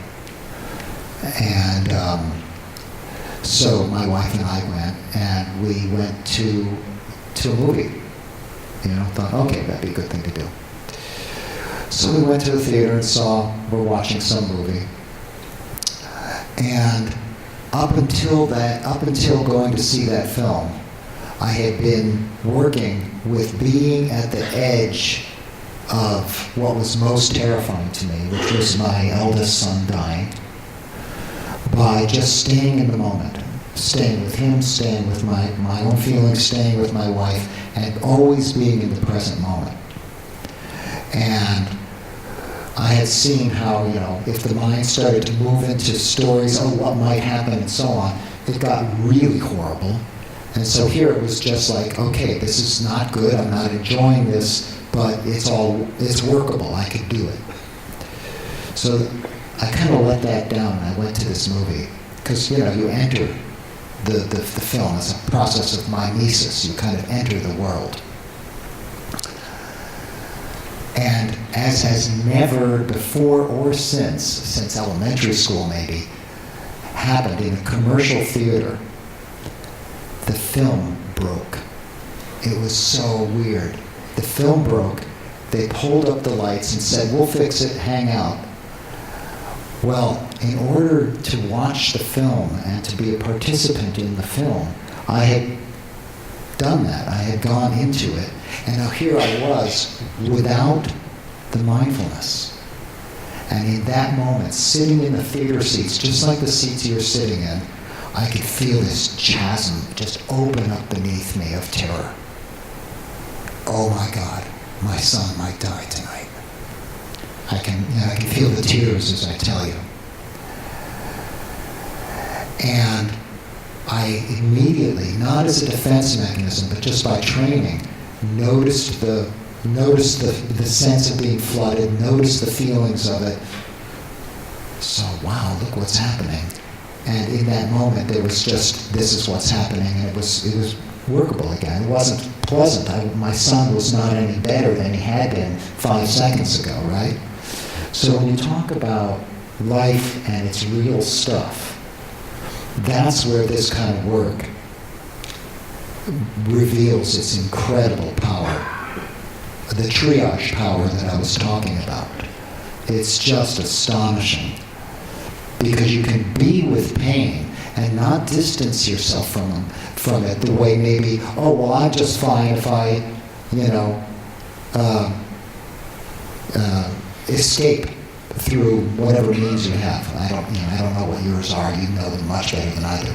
And so my wife and I went, and we went to a movie. Thought, okay, that'd be a good thing to do. So we went to the theater and we're watching some movie. And up until going to see that film, I had been working with being at the edge of what was most terrifying to me, which was my eldest son dying, by just staying in the moment, staying with him, staying with my own feelings, staying with my wife, and always being in the present moment. And I had seen how, if the mind started to move into stories of what might happen and so on, it got really horrible. And so here it was just like, okay, this is not good, I'm not enjoying this, but it's workable, I could do it. So I kind of let that down, and I went to this movie. Because, you enter the film as a process of mimesis. You kind of enter the world. And as has never before or since elementary school maybe, happened in a commercial theater, the film broke. It was so weird. The film broke. They pulled up the lights and said, we'll fix it, hang out. Well, in order to watch the film and to be a participant in the film, I had done that. I had gone into it. And now here I was without the mindfulness. And in that moment, sitting in the theater seats, just like the seats you're sitting in, I could feel this chasm just open up beneath me of terror. Oh my God, my son might die tonight. I can feel the tears as I tell you. And I immediately, not as a defense mechanism, but just by training, noticed the sense of being flooded, noticed the feelings of it. So, wow, look what's happening. And in that moment, there was just, this is what's happening, and it was workable again. It wasn't pleasant. My son was not any better than he had been 5 seconds ago, right? So when you talk about life and its real stuff, that's where this kind of work reveals its incredible power, the triage power that I was talking about. It's just astonishing, because you can be with pain and not distance yourself from it the way maybe, oh, well, I'm just fine if I, escape through whatever means you have. I don't know what yours are. You know them much better than I do.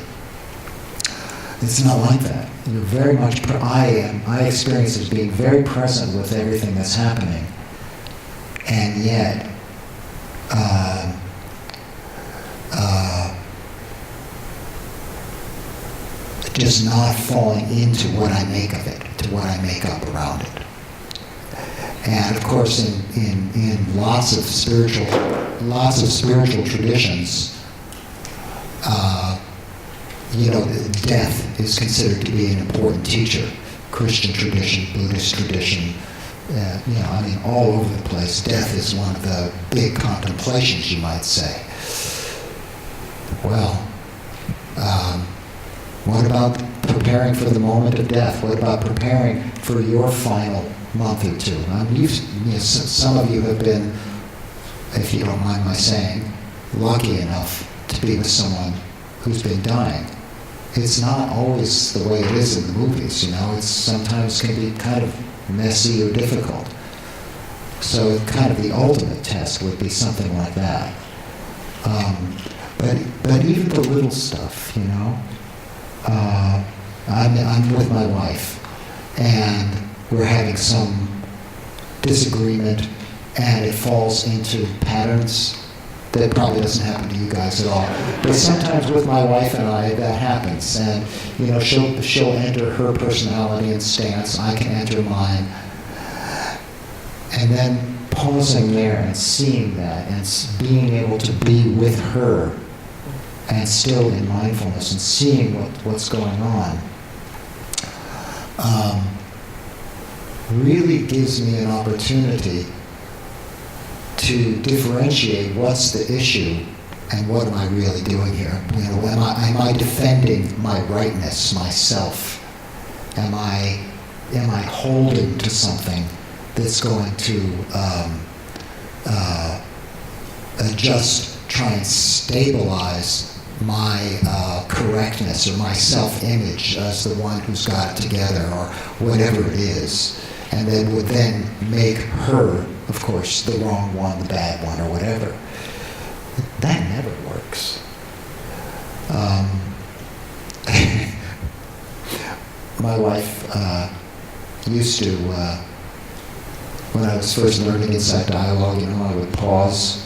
It's not like that. you're very much, I experience it as being very present with everything that's happening, and yet, just not falling into what I make of it, to what I make up around it. And of course, in lots of spiritual traditions, death is considered to be an important teacher. Christian tradition, Buddhist tradition, all over the place. Death is one of the big contemplations, you might say. Well, what about preparing for the moment of death? What about preparing for your final month or two? Some of you have been, if you don't mind my saying, lucky enough to be with someone who's been dying. It's not always the way it is in the movies, It sometimes can be kind of messy or difficult. So kind of the ultimate test would be something like that. But even the little stuff, I'm with my wife, and we're having some disagreement, and it falls into patterns that probably doesn't happen to you guys at all. But sometimes with my wife and I, that happens, and she'll enter her personality and stance, I can enter mine, and then pausing there and seeing that, and being able to be with her, and still in mindfulness, and seeing what's going on, really gives me an opportunity to differentiate what's the issue and what am I really doing here. Am I defending my rightness, myself? Am I holding to something that's going to just try and stabilize my correctness or my self-image as the one who's got it together, or whatever it is, and then would then make her, of course, the wrong one, the bad one, or whatever. That never works. My wife used to, when I was first learning insight dialogue, I would pause.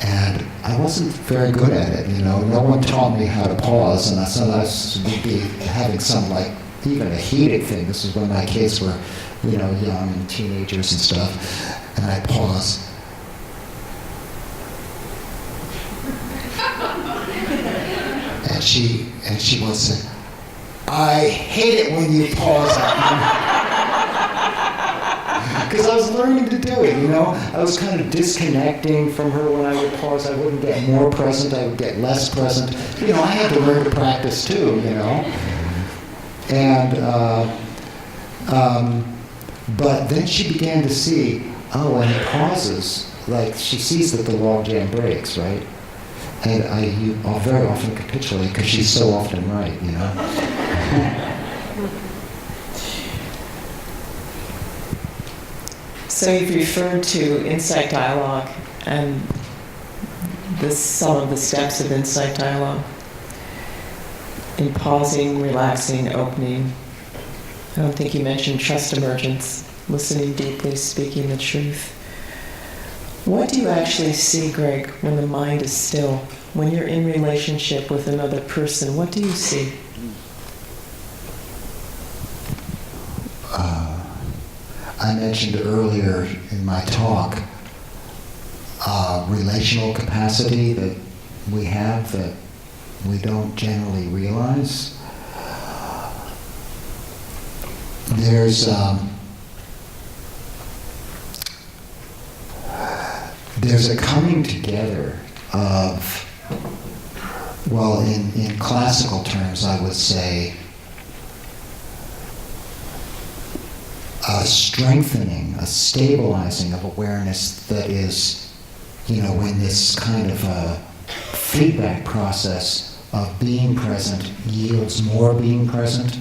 And I wasn't very good at it, No one taught me how to pause, and I sometimes would be having some, even a heated thing. This is when my kids were, young and teenagers and stuff, and I'd pause. And she once said, "I hate it when you pause at me." Because I was learning to do it, I was kind of disconnecting from her when I would pause. I wouldn't get more present, I would get less present. I had to learn to practice too, And, but then she began to see, when he pauses, she sees that the logjam breaks, right? And I'll very often capitulate because she's so often right, So you've referred to insight dialogue and some of the steps of insight dialogue. In pausing, relaxing, opening. I don't think you mentioned trust emergence, listening deeply, speaking the truth. What do you actually see, Greg, when the mind is still? When you're in relationship with another person, what do you see? I mentioned earlier in my talk relational capacity that we have that we don't generally realize. There's a coming together of, in classical terms, I would say, a strengthening, a stabilizing of awareness that is, when this kind of feedback process of being present yields more being present,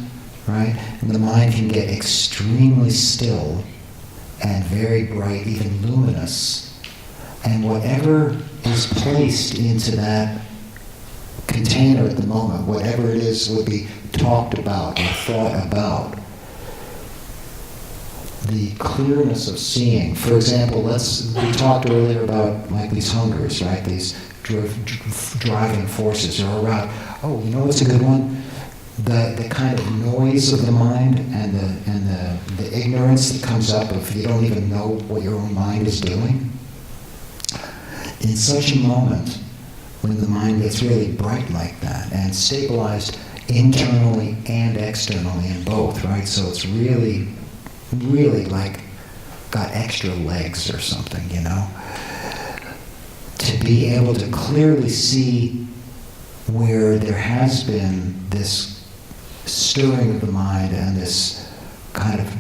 right? And the mind can get extremely still and very bright, even luminous. And whatever is placed into that container at the moment, whatever it is would be talked about or thought about. The clearness of seeing. For example, we talked earlier about like these hungers, right? These driving forces are around. Oh, you know what's a good one? The kind of noise of the mind and the ignorance that comes up if you don't even know what your own mind is doing. In such a moment, when the mind gets really bright like that and stabilized internally and externally in both, right? So it's really like got extra legs or something, you know? To be able to clearly see where there has been this stirring of the mind and this kind of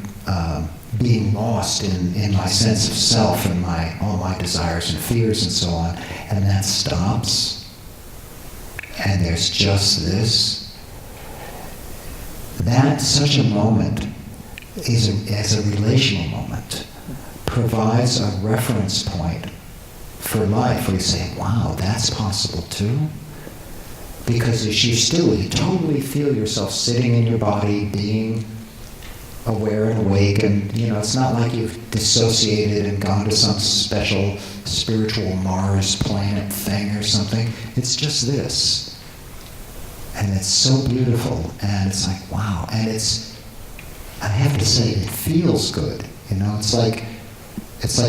being lost in my sense of self and all my desires and fears and so on, and that stops, and there's just this. That, such a moment, as a relational moment, provides a reference point for life where you say, wow, that's possible too? Because you totally feel yourself sitting in your body, being aware and awake, and it's not like you've dissociated and gone to some special spiritual Mars planet thing or something. It's just this. And it's so beautiful, and it's like, wow. And I have to say, it feels good. It's like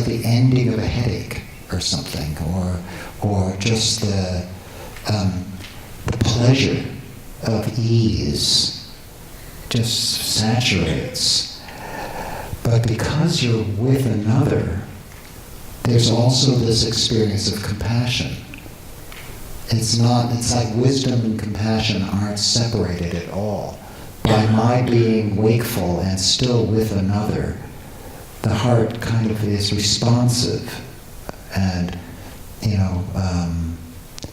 the ending of a headache or something, or just the pleasure of ease just saturates. But because you're with another, there's also this experience of compassion. It's like wisdom and compassion aren't separated at all. By my being wakeful and still with another, the heart kind of is responsive and,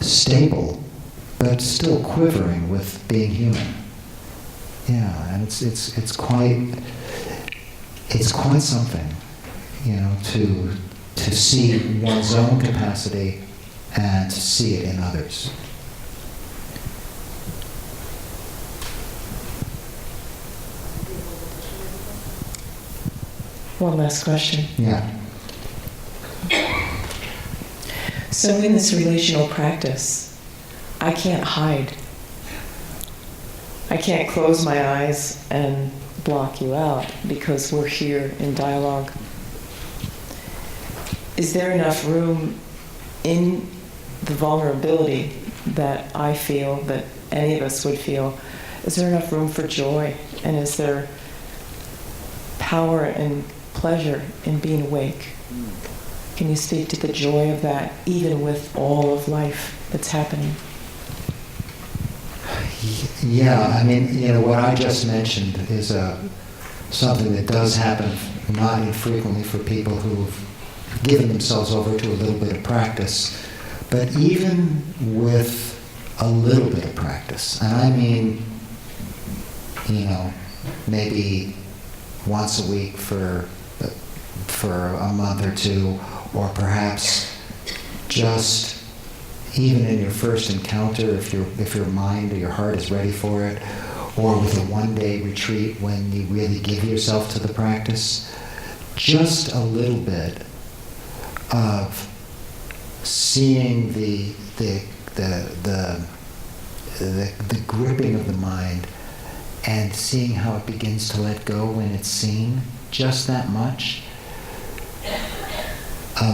stable, but still quivering with being human. Yeah, and it's quite something, to see one's own capacity and to see it in others. One last question. Yeah. So in this relational practice, I can't hide. I can't close my eyes and block you out because we're here in dialogue. Is there enough room in the vulnerability that I feel, that any of us would feel? Is there enough room for joy? And is there power and pleasure in being awake? Can you speak to the joy of that, even with all of life that's happening? Yeah, what I just mentioned is something that does happen not infrequently for people who've given themselves over to a little bit of practice. But even with a little bit of practice, and I mean, maybe once a week for a month or two, or perhaps just even in your first encounter, if your mind or your heart is ready for it, or with a one-day retreat when you really give yourself to the practice, just a little bit of seeing the gripping of the mind and seeing how it begins to let go when it's seen, just that much.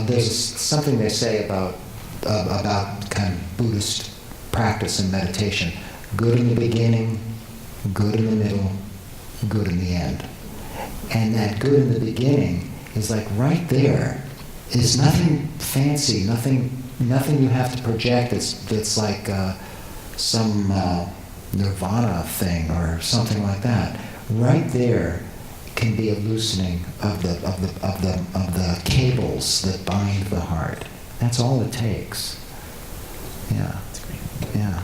There's something they say about kind of Buddhist practice and meditation. Good in the beginning, good in the middle, good in the end. And that good in the beginning is like right there. Is nothing fancy, nothing you have to project that's like some nirvana thing or something like that. Right there can be a loosening of the cables that bind the heart. That's all it takes. Yeah. That's great. Yeah.